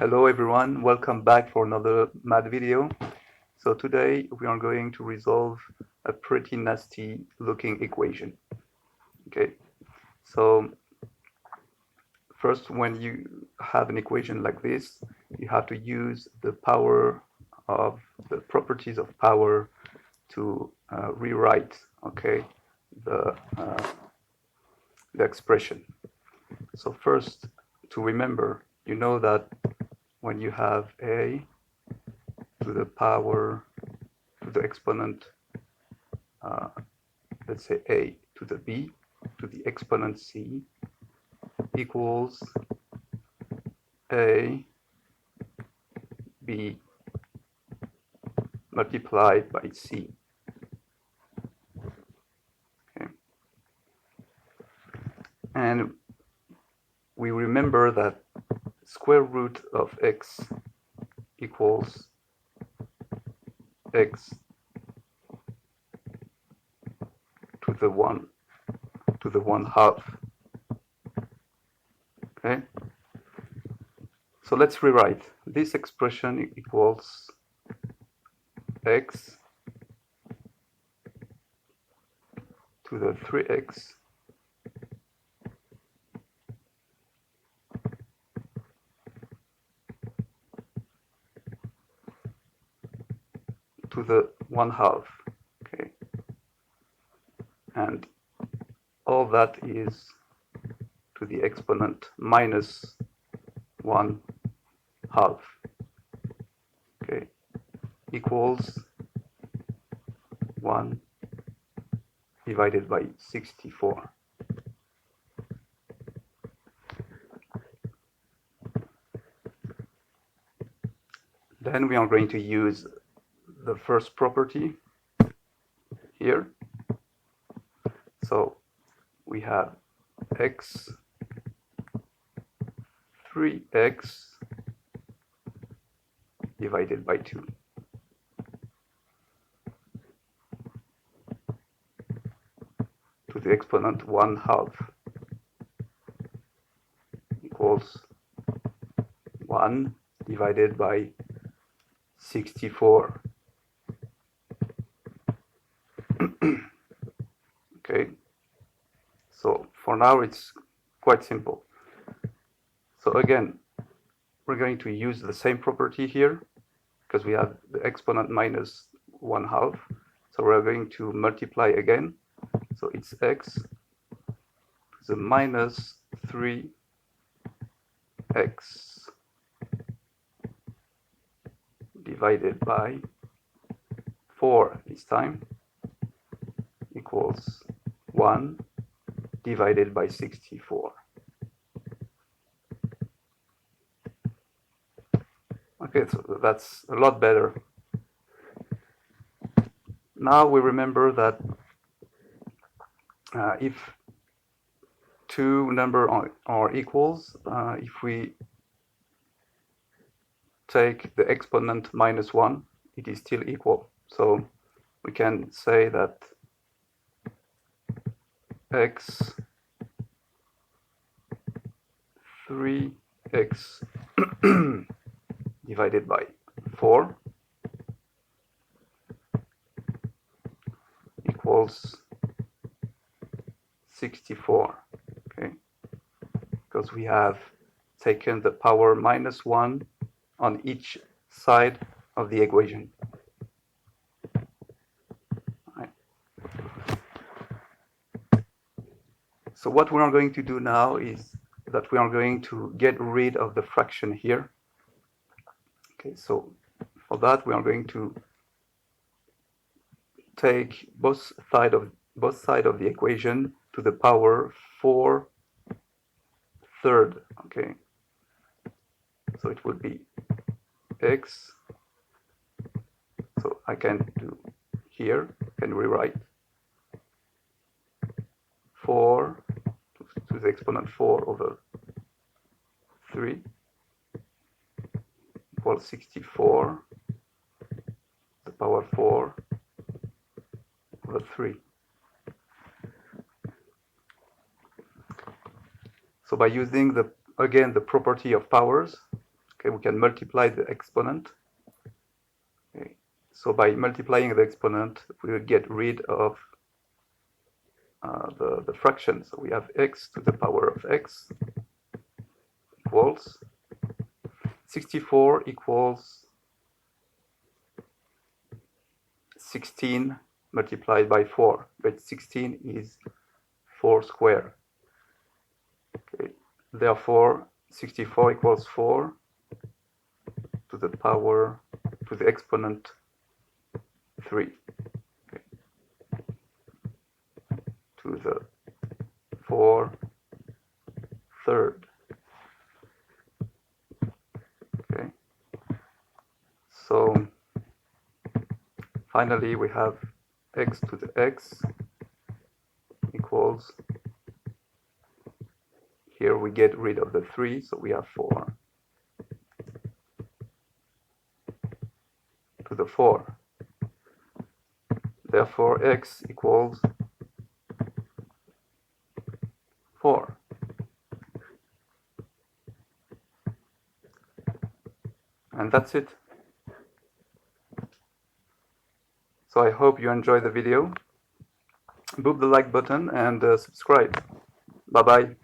Hello everyone, welcome back for another math video. So today we are going to resolve a pretty nasty looking equation. Okay, so first, when you have an equation like this, you have to use the power of the properties of power to rewrite, okay, the, uh, the expression. So first, to remember, you know that when you have a to the power to the exponent, uh, let's say a to the b to the exponent c equals a b multiplied by c. Okay, and we remember that square root of x equals x to the 1 half. Okay, so let's rewrite this expression equals x to the 3x to the 1 half. Okay, and all that is to the exponent minus 1 half. Okay, equals 1 divided by 64. Then we are going to use the first property here. So we have x 3x divided by 2 to the exponent 1 half equals 1 divided by 64. Okay, so for now it's quite simple. So again, we're going to use the same property here because we have the exponent minus 1 half. So we're going to multiply again. So it's x to the minus 3x divided by 4 this time equals 1 divided by 64. Okay, so that's a lot better. Now we remember that if two numbers are equals, if we take the exponent minus 1, it is still equal. So we can say that x 3x divided by 4 equals 64. Okay, because we have taken the power minus 1 on each side of the equation. Right. So what we are going to do now is that we are going to get rid of the fraction here. Okay, so for that we are going to take both sides of the equation to the power 4 third. Okay, so it would be x. So I can do here, can rewrite 4 to the exponent 4 over 3 equals 64 the power 4 over 3. So by using again the property of powers, Okay, we can multiply the exponent. Okay. So by multiplying the exponent, we will get rid of the fraction. So we have x to the power of x equals 64 equals 16 multiplied by 4, but 16 is 4 square. Okay. Therefore, 64 equals 4 to the power, to the exponent 3. Okay. To the 4 third. Okay. So finally we have x to the x equals, here we get rid of the 3, so we have 4 to the 4. Therefore x equals 4. And that's it. So I hope you enjoyed the video. Boop the like button and subscribe. Bye bye.